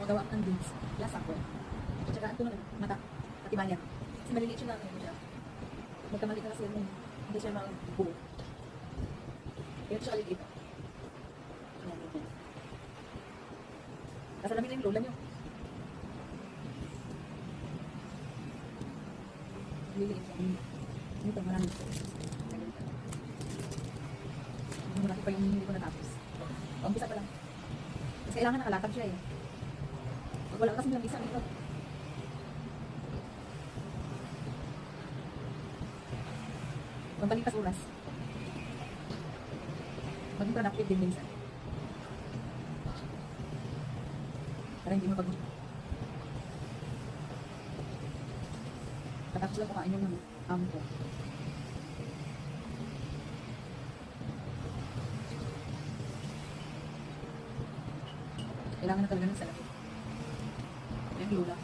magawa ng beads, lasa ko. At saka ito na mata, katibayan. Kasi maliliit siya na ano siya. Magkamali ka kasi hindi siya mabuo. Kaya ito siya kaliliit. Ayan, ayan. Kasalamin na yung lola nyo. Liliit siya. Ito, marami. Marami pa yung hindi ko natapos. Umpisa pa lang. Kasi kailangan nakalatag siya eh. Pag wala kasi lang isa dito. Magbalik ka sa oras. Maging productive din minsan. Para hindi mapag... Patapos lang kumain yung amo ko. Kailangan na talaga ng salamin. Yung lula.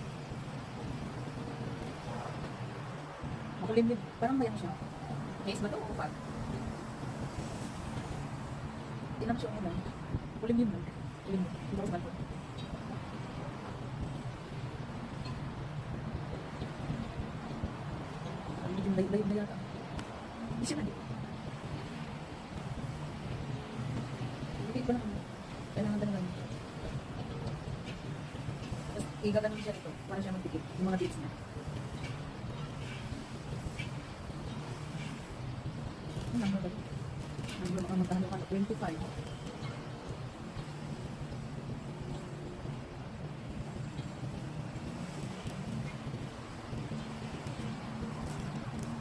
Makulimlim. Parang mayang siya. Yes, ba ito o pag? Tinang siya ulan. Kulimlim lang. Kulimlim. Hindi ako sa balkon. Yung layog na yata. Hindi siya na. Hindi ko lang. Kailangan talaga. Tapos igaganon siya dito para siya magpikit. Yung mga beads na. Ang number ba? Ang magkano ka? 25.